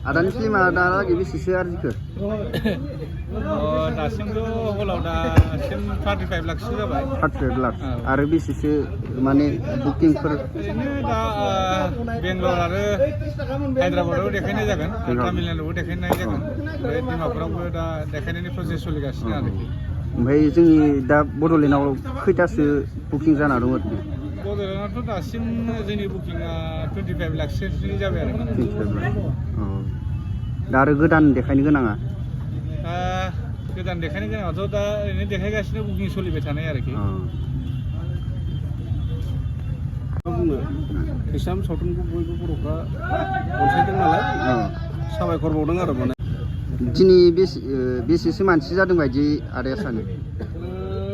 Adani filma dahalagi बेसेसो आरजिखो? दासिमथ' हलाव दासिम 35 लाखसो जाबाय। 35 लाख आरो बेसेसो माने बुकिंफोर? ओरैनो दा बेंगलर आरो हायद्राबादाव देखायनाय जागोन, तामिलनाडुआव देखायनाय जागोन, ओमफ्राय डिमापुरावबो दा देखायनायनि प्रसेस सोलिगासिनो आरोखि। ओमफ्राय जोंनि दा बड'लेण्डआव खैथासो बुकिं जाना दं ओरैनो? बड'लेण्डआवथ' दासिम जोंनि बुकिंआ 25 लाखसोनि जाबाय आरो। 25 लाख। दा आरो गोदान देखायनो गोनाङा? गोदान देखायनो गोनाङाथ' दा ओरैनो देखायगासिनो बुकिं सोलिबाय थानाय आरोखि। हिसाम सावथुनखौ बयबो बर'फ्रा अनसायदों नालाय साबायखर बावदों आरो माने। दिनै बेसेसो मानसि जादों बायदि आदाया सानो?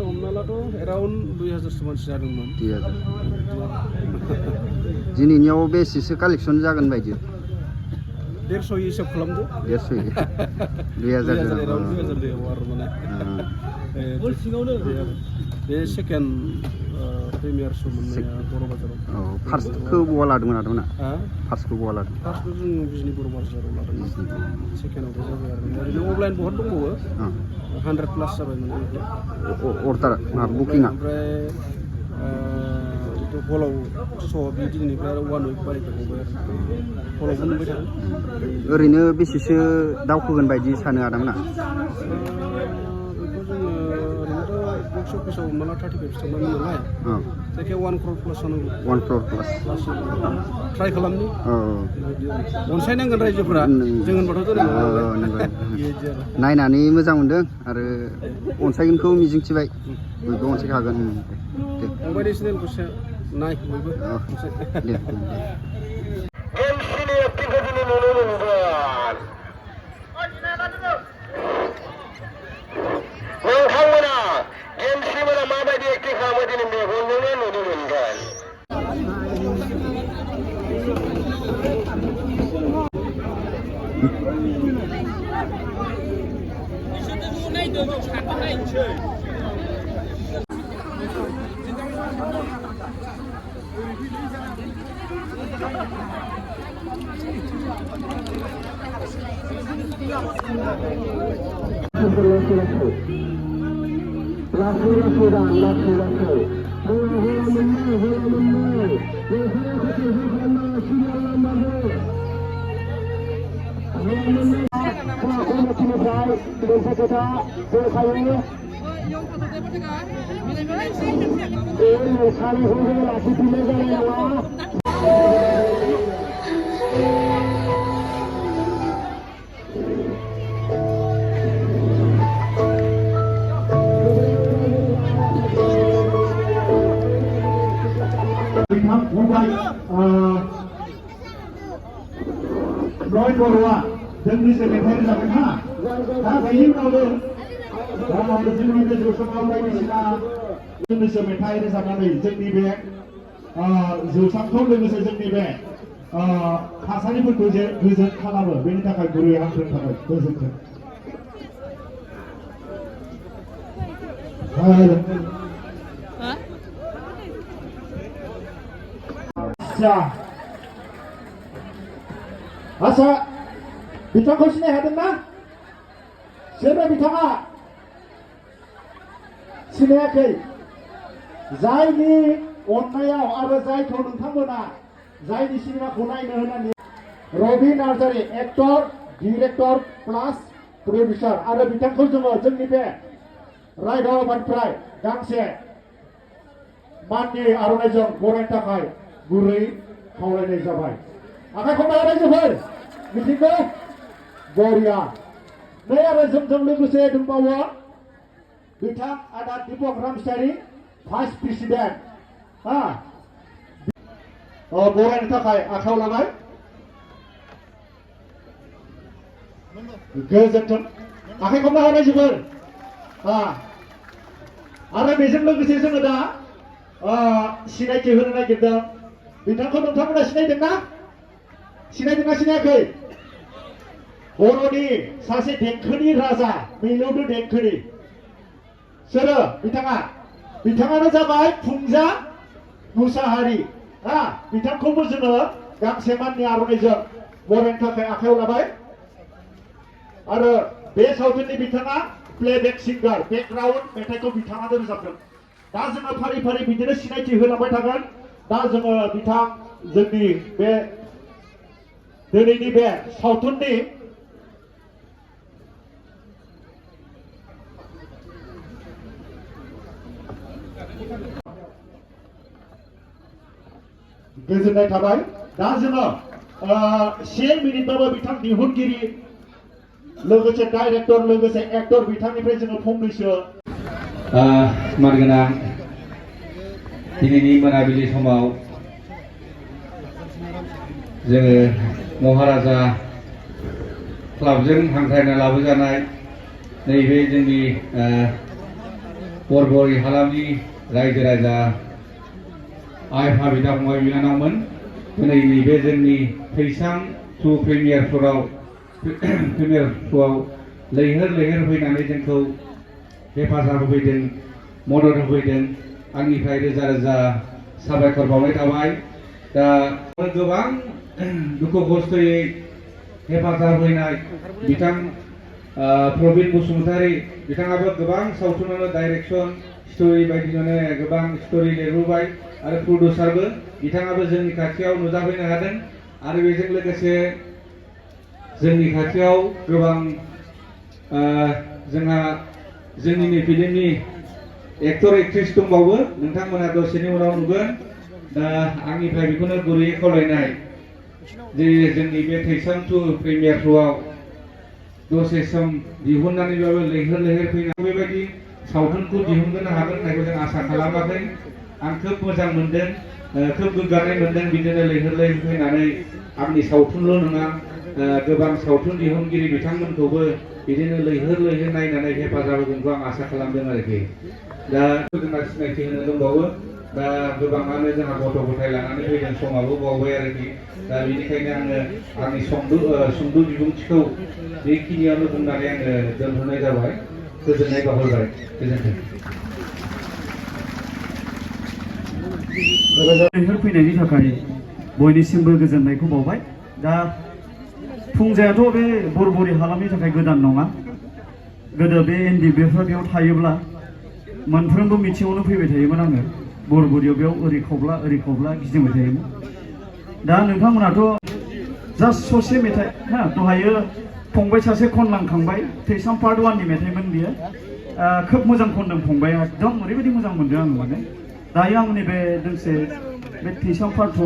हमना लाथ' एराउन्ड 2000सो मानसि जादोंमोन। 2000। दिनैनियाव बेसेसो कालेक्सन जागोन बायदि? 150 हिसाब खालामदो। 150। 2000 आरो माने बे सेकेन्ड प्रिमियार शो मोननाया बर' बाजाराव। फार्स्टखौ बहा लादोंमोन आदामोना? फार्स्टखौ बहा लादों? फार्स्टखौ जों बिजनि बर' बाजाराव लादों। सेकेन्डआवबो जाबाय आरो ओरैनो अफलाइन बहुत दंबावो। 100+ जाबाय माने अर्डार बुकिंआ। ओमफ्राय जिथु हलाव स' बे दिननिफ्राय 1 उइक बारायबावबाय आरो हलावबो नुबाय थादों। ओरैनो बेसेसो दावखोगोन बायदि सानो आदामोना? बेखौ जोङो ओरैनोथ' बक्स अफिसाव हमना ला 35 थांबायमोन नालाय जायखिया 1 crore प्लास जानांगौ। 1 crore प्लास ट्राइ खालामनि। अनसायनांगोन रायजोफोरा, जों होनबाथ' दोनै नायनानै मोजां मोनदों आरो अनसायगोनखौ मिजिंथिबाय, बयबो अनसायखागोन। फंबायनि चेनेलखौ नाय बयबो। दे। नोंथांमोना गेमस्रिमोना माबायदि एक्टिं खालामो दिनै मेगनजोंनो नुनो मोनगोन। Nói cô đúng à? Đừng đi xem thấy là cái ha. Đã thấy như nào rồi? Đó là được những cái điều sắp tới đây là đừng đi xem thấy là sao này dân đi về. Dù sắp thôi đừng đi xem dân đi về. 가사리부터 이제 그전 하나로 왜냐하면 무료에 한 편 하나 그전. 자, 아사 비타 거시네 하던나? 세배 비타가 시내야케 자이니 온나야 아버 자이 토는 탕보나 जायनि सिनेमाखौ नायनो होननानै rabi Narzary actor, director प्लास producer आरो बिथांखौ जोङो जोंनि बे रायदावबादनिफ्राय गांसे माननि आर'नाइजों बरायनो थाखाय गुरै खावलायनाय जाबाय। आखाइ खबनाय रायजोफोर मिथिगौ बरिया। नै आरो जोंजों लोगोसे दंबावो बिथां आदा दीपक रामसियारि भाइस प्रेसिडेन्ट। बरायनो थाखाय आखायाव लाबाय। गोजोन्थों। आखाइ खबना होनाय जोबोर। आरो बेजों लोगोसे जोङो दा सिनायथि होनो नागिरदों। बिथांखौ नोंथांमोना सिनायदोंना? सिनायदोंना सिनायाखै? बर'नि सासे देंखोनि राजा, मिलौदो देंखोनि। सोरो बिथाङा? बिथाङानो जाबाय फुंजा मुसाहारि। बिथांखौबो जोङो गांसे माननि आर'नाइजों बरायनो थाखाय आखायाव लाबाय। आरो बे सावथुननि बिथाङा प्लेबेक सिंगार बेकग्राउन्ड मेथाइखौ बिथाङानो रोजाबदों दा जोङो फारि फारि बिदिनो सिनायथि होलांबाय थागोन दा जोङो बिथां जोंनि बे दिनैनि बे सावथुननि गोजोननाय थाबाय दा जोङो 1 मिनिटबाबो बिथां दिहुनगिरि लोगोसे डाइरेक्टर लोगोसे एक्टर बिथांनिफ्राय जोङो फंनैसो मानगोनां दिनैनि मोनाबिलि समाव जोङो महाराजा क्लाबजों हांख्रायना लाबोजानाय नैबे जोंनि बरबरि हालामनि रायजो राजा आइ आफा बिदा फंबाय बिनानावमोन दिनै नैबे जोंनि थैसाम शु प्रिमियार श'आव लैहोर लैहोर फैनानै जोंखौ हेफाजाब होफैदों मदद होफैदों आंनिफ्राय रोजा रोजा साबायखर बावनाय थाबाय दा गोबां दुखु खस्थयै हेफाजाब होनाय बिथां प्रबिन बसुमतारी बिथाङाबो गोबां सावथुनावनो डाइरेक्सन स्ट'रि बायदिनो गोबां स्ट'रि लिरबोबाय आरो प्रडिउसारबो बिथाङाबो जोंनि खाथियाव नुजाफैनो हादों आरो बेजों लोगोसे जोंनि खाथियाव गोबां जोंहा जोंनि फिल्मनि एक्टर एक्ट्रेस दंबावो नोंथांमोना दसेनि उनाव नुगोन दा आंनिफ्राय बेखौनो गुरैयै खावलायनाय जे जोंनि बे थैसाम शु प्रिमियार श'आव दसे सम दिहुननानैबाबो लैहोर लैहोर फैनानै बेबायदि सावथुनखौ दिहुननो हागोन होननायखौ जों आसा खालामाखै आं खोब मोजां मोनदों खोब गोग्गानाय मोनदों बिदिनो लैहोर लैहोर फैनानै आंनि सावथुनल' नङा गोबां सावथुन दिहुनगिरि बिथांमोनखौबो बिदिनो लैहोर लैहोर नायनानै हेफाजाब होगोनखौ आं आसा खालामदों आरोखि दा जोंहा सिनायथि होनो दंबावो दा गोबाङानो जोंहा गथ' गथाय लानानै फैदों समाबो बावबाय आरोखि दा बेनिखायनो आङो आंनि सुंद' बिबुंथिखौ बेखिनियावनो बुंनानै आङो दोनथ'नाय जाबाय गोजोननाय बावहरबाय गोजोन्थों लैहोर फैनायनि थाखाय बयनिसिमबो गोजोननायखौ बावबाय दा फुंजायाथ' बे बरबरि हालामनि थाखाय गोदान नङा गोदो बे एनडिबिएफआ बेयाव थायोब्ला मोनफ्रोमबो मिथिङावनो फैबाय थायोमोन आङो बरबरियाव बेयाव ओरै खब्ला गिदिंबाय थायोमोन दा नोंथांमोनाथ' जास्ट ससे मेथाइ दहायो फंबाय सासे खनलांखांबाय थैसाम पार्ट 1 नि मेथाइमोन बियो खोब मोजां खनदों फंबाया एकदम ओरैबायदि मोजां मोनदों आं माने दायो आंनि बे दोंसे बे थैसाम पार्ट 2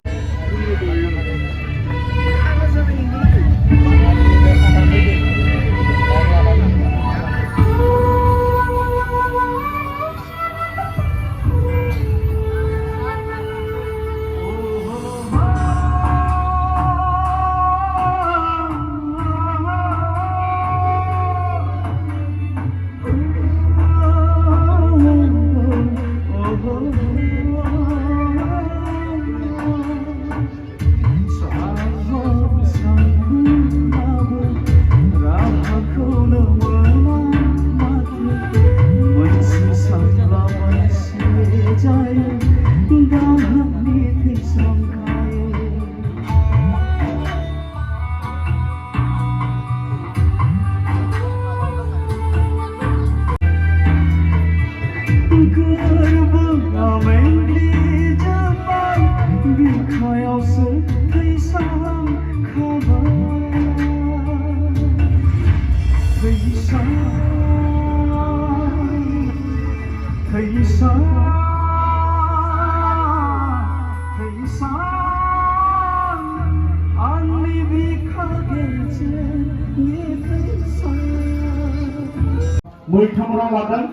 मैथामरा लादों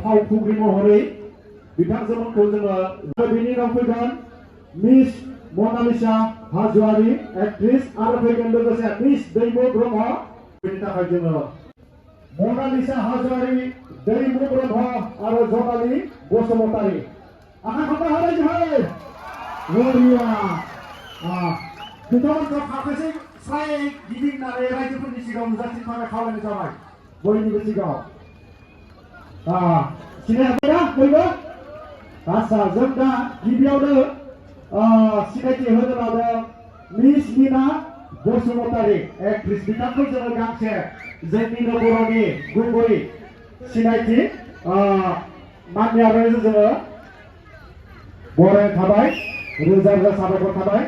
फावखुंग्रि महरै बिथांजोंखौ जोङो बेनि उनाव फैगोन मिस मनालिसा हाज'वारि एक्ट्रेस आरो फैगोन लोगोसे मिस दैमु ब्रह्म बेनि थाखाय जोङो मनालिसा हाज'वारि दैमु ब्रह्म आरो जनालि बसुमतारी आखाइ खबरा होनाय जाबाय बरिया बिथांमोनखौ फारसेसो स्राय गिदिंनानै रायजोफोरनि सिगाङाव नुजाथिनो थाखाय खावलायनाय जाबाय बयनिबो सिगाङाव सिनायहाबायना बयबो आच्छा जों दा गिबियावनो सिनायथि होनो लादों मिस मीना बसुमतारी एक्ट्रिस बिथांखौ जोङो गांसे जोंनिनो बर'नि गुबै सिनायथि माननि आर'नाइजों जोङो बरायनाय थाबाय रोजा रोजा साबायखर थाबाय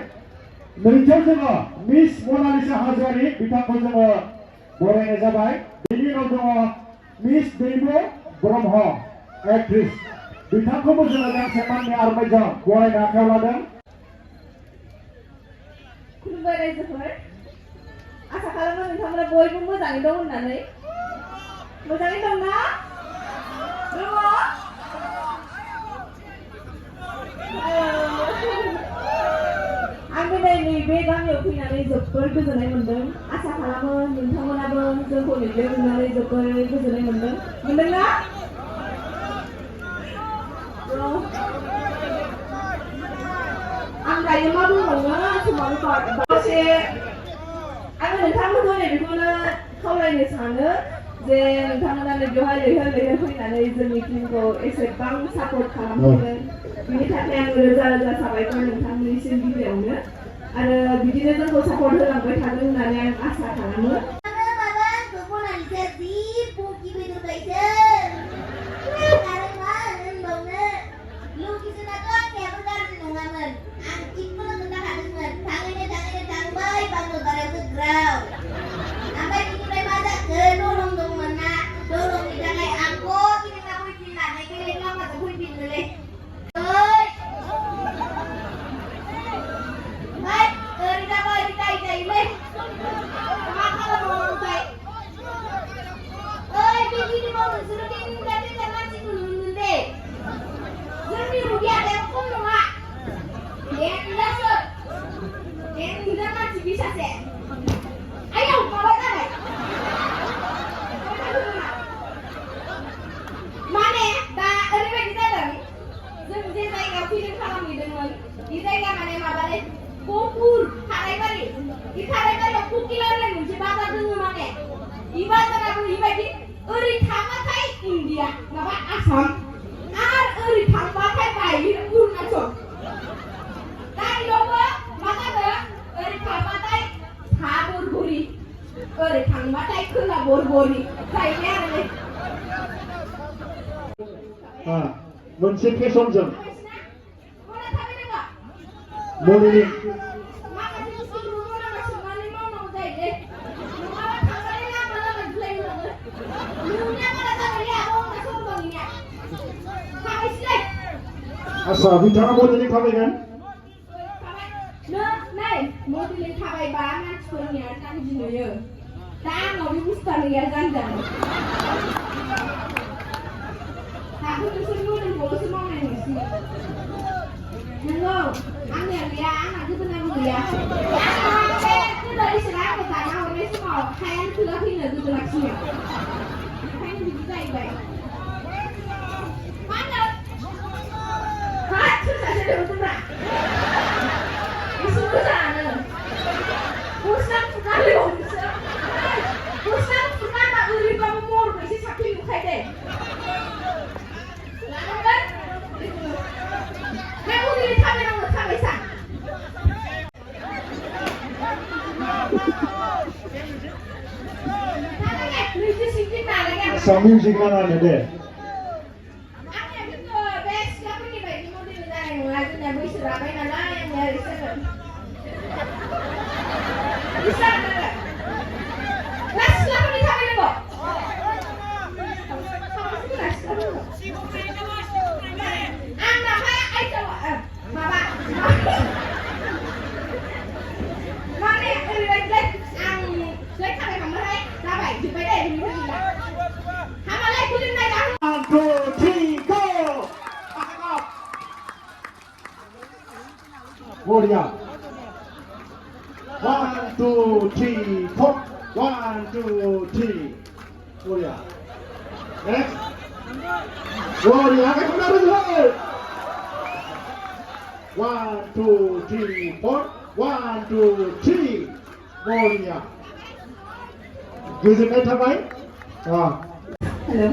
नैथियाव जोङो मिस मनालिसा हाज'वारि बिथांखौ जोङो बरायनाय जाबाय बेनि उनाव दङ मिस दैमु ब्रह्म एक्ट्रिस बिथांखौबो जोङो गांसे माननि आर'नाइजों बरायनो आखायाव लादों खुलुमबाय रायजोफोर आसा खालामो नोंथांमोना बयबो मोजाङै दं होननानै मोजाङै दंना दङ आं दिनै नैबे गामियाव फैनानै जोबोर गोजोननाय मोन्दों आसा खालामो नोंथांमोनाबो जोंखौ नैबे नुनानै जोबोर गोजोननाय मोन्दोंना आं दायो मा बुंबावनो समाबो दसे आङो नोंथांमोनखौ नैबेखौनो खावलायनो सानो जे नोंथांमोना बेवहाय लैहोर फैनानै जोंनि टिमखौ एसेबां सापर्ट खालामदों बिनि थाखाय आङो रोजा रोजा साबायखर नोंथांनिसिम गिबियावनो आरो बिदिनो जोंखौ सापर्ट होलांबाय थागोन होननानै आं आसा खालामो मोनसे फेसनजों मर्निं आसा बिथाङा मर्निं थाबायगोन नै मर्निं थाबायबा मानसिफोरनिया गाज्रि नुयो दा आंनाव बे बुस्थुआनो गैया जानजानो नोंसो मावनाय नोंसिनि नंगौ आंनिया गैया आंना गोदोनाबो गैया गोदो इसोरा आंखौ दाना हरनाय समाव हायानो थोआखैनो गोदो लाखिनो ओंखायनो बिदि जाहैबाय मा होनो हा थोजासे देरदोंना एसे मोजाङानो गस्ला फुनानै हरनोसो गस्ला फुना ओरैबाबो महरखौ एसे साबसिन नुखायो दे Some music on there. Warrior. 1, 2, 3, 4. 1, 2, 3. Warrior. Next. Warrior. 1, 2, 3, 4. 1, 2, 3. Warrior. Goजोननाय थाबाय. हेलौ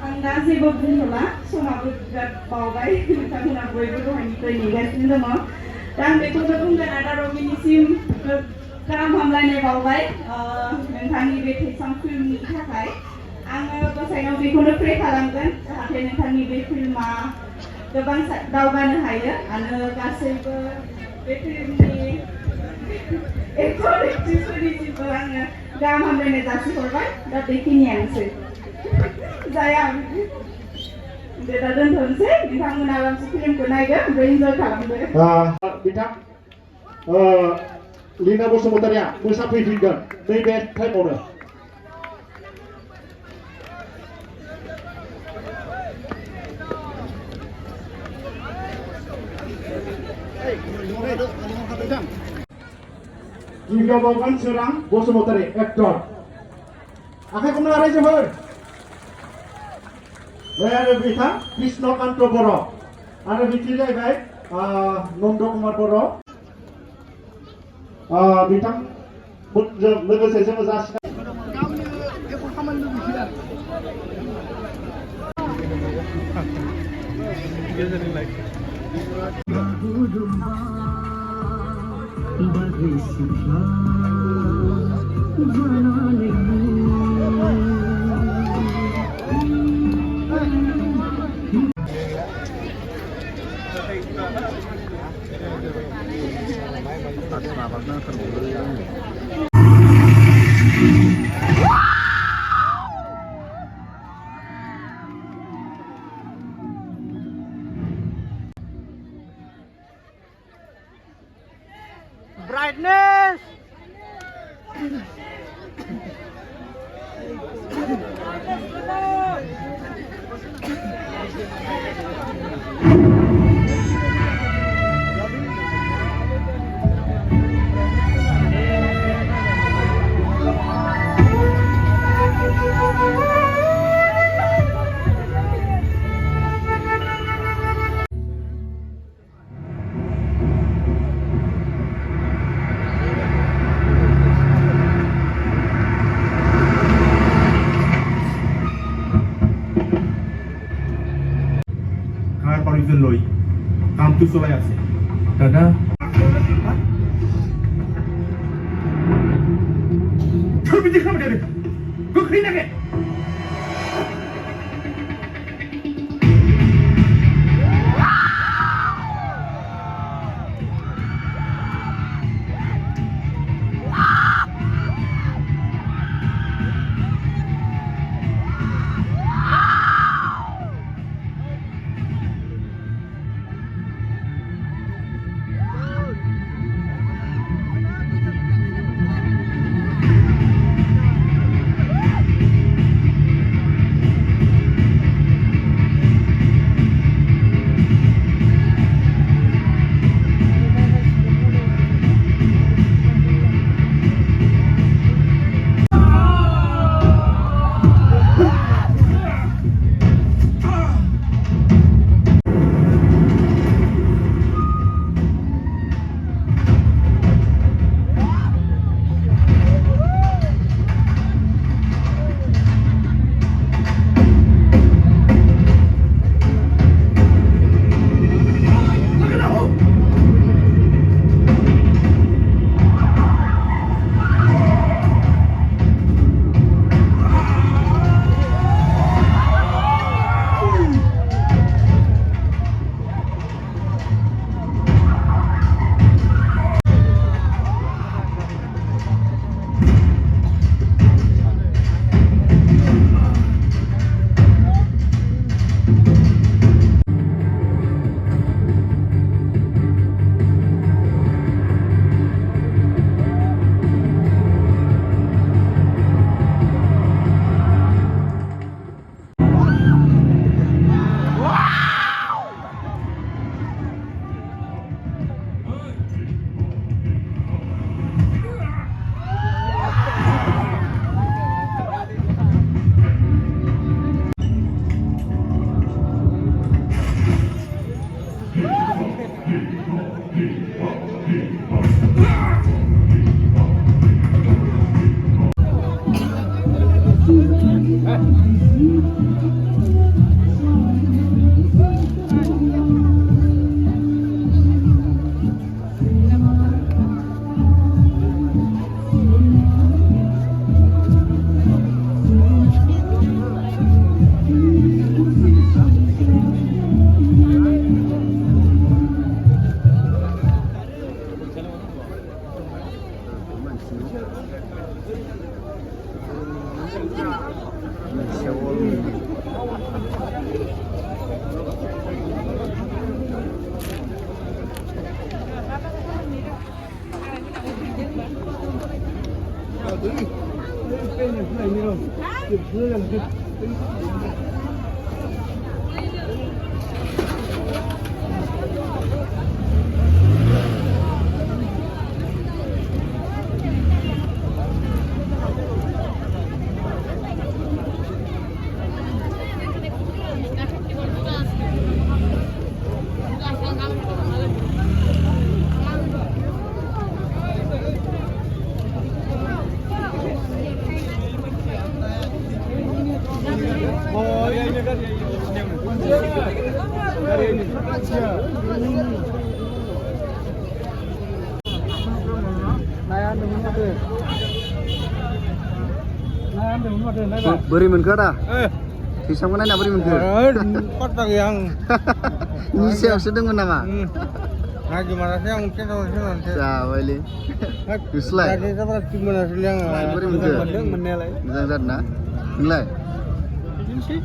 आं दा जेबो बुंथ'ला समाबो बिराद बावबाय नोंथांमोना बयबो दहायनिफ्राय नेगासिनो दङ दा आं बेखौनो बुंगोन आदा रबिनिसिम गाहाम हामलायनाय बावबाय नोंथांनि बे थैसाम फिल्मनि थाखाय आङो गसाइनाव बेखौनो प्रे खालामगोन जाहाथे नोंथांनि बे फिल्मा गोबां दावगानो हायो आरो गासैबो बे फिल्मनि एक्टर एक्ट्रिसफोरनिसिमबो आङो गाहाम हामलायनाय जासिहरबाय दा बेखिनियानोसै जाया दे दा दोनथ'नोसै नोंथांमोना आरामसे फिल्मखौ नायदो ओमफ्राय इन्जय खालामदो बिथां लिना बसुमतारिया मोसाफैफिनगोन नैबे टाइमावनो गिबियाव बावगोन सोरां बसुमतारि एक्टर आखाइ खमला रायजोफोर आरो बिथां कृष्णकान्त बर' आरो बिथि जाहैबाय नन्द कुमार बर' बिथां लोगोसे जोङो जासिगोन Brightness. লৈ কামটো চলাই আছে দাদা ছবিটি খামে দে গোখৰি লাগে Oh iya ini kan dari ini. Beri monkah dah? Kisah mana nak beri monkah? Empat lagi yang. Ni siapa sedang menang? Nah gimana sih yang mungkin orang nanti. Siapa ini? Uslai. Tadi apa gimana sih yang Beri monkah? Menel. Jangan nak. Nilai. Ini sih.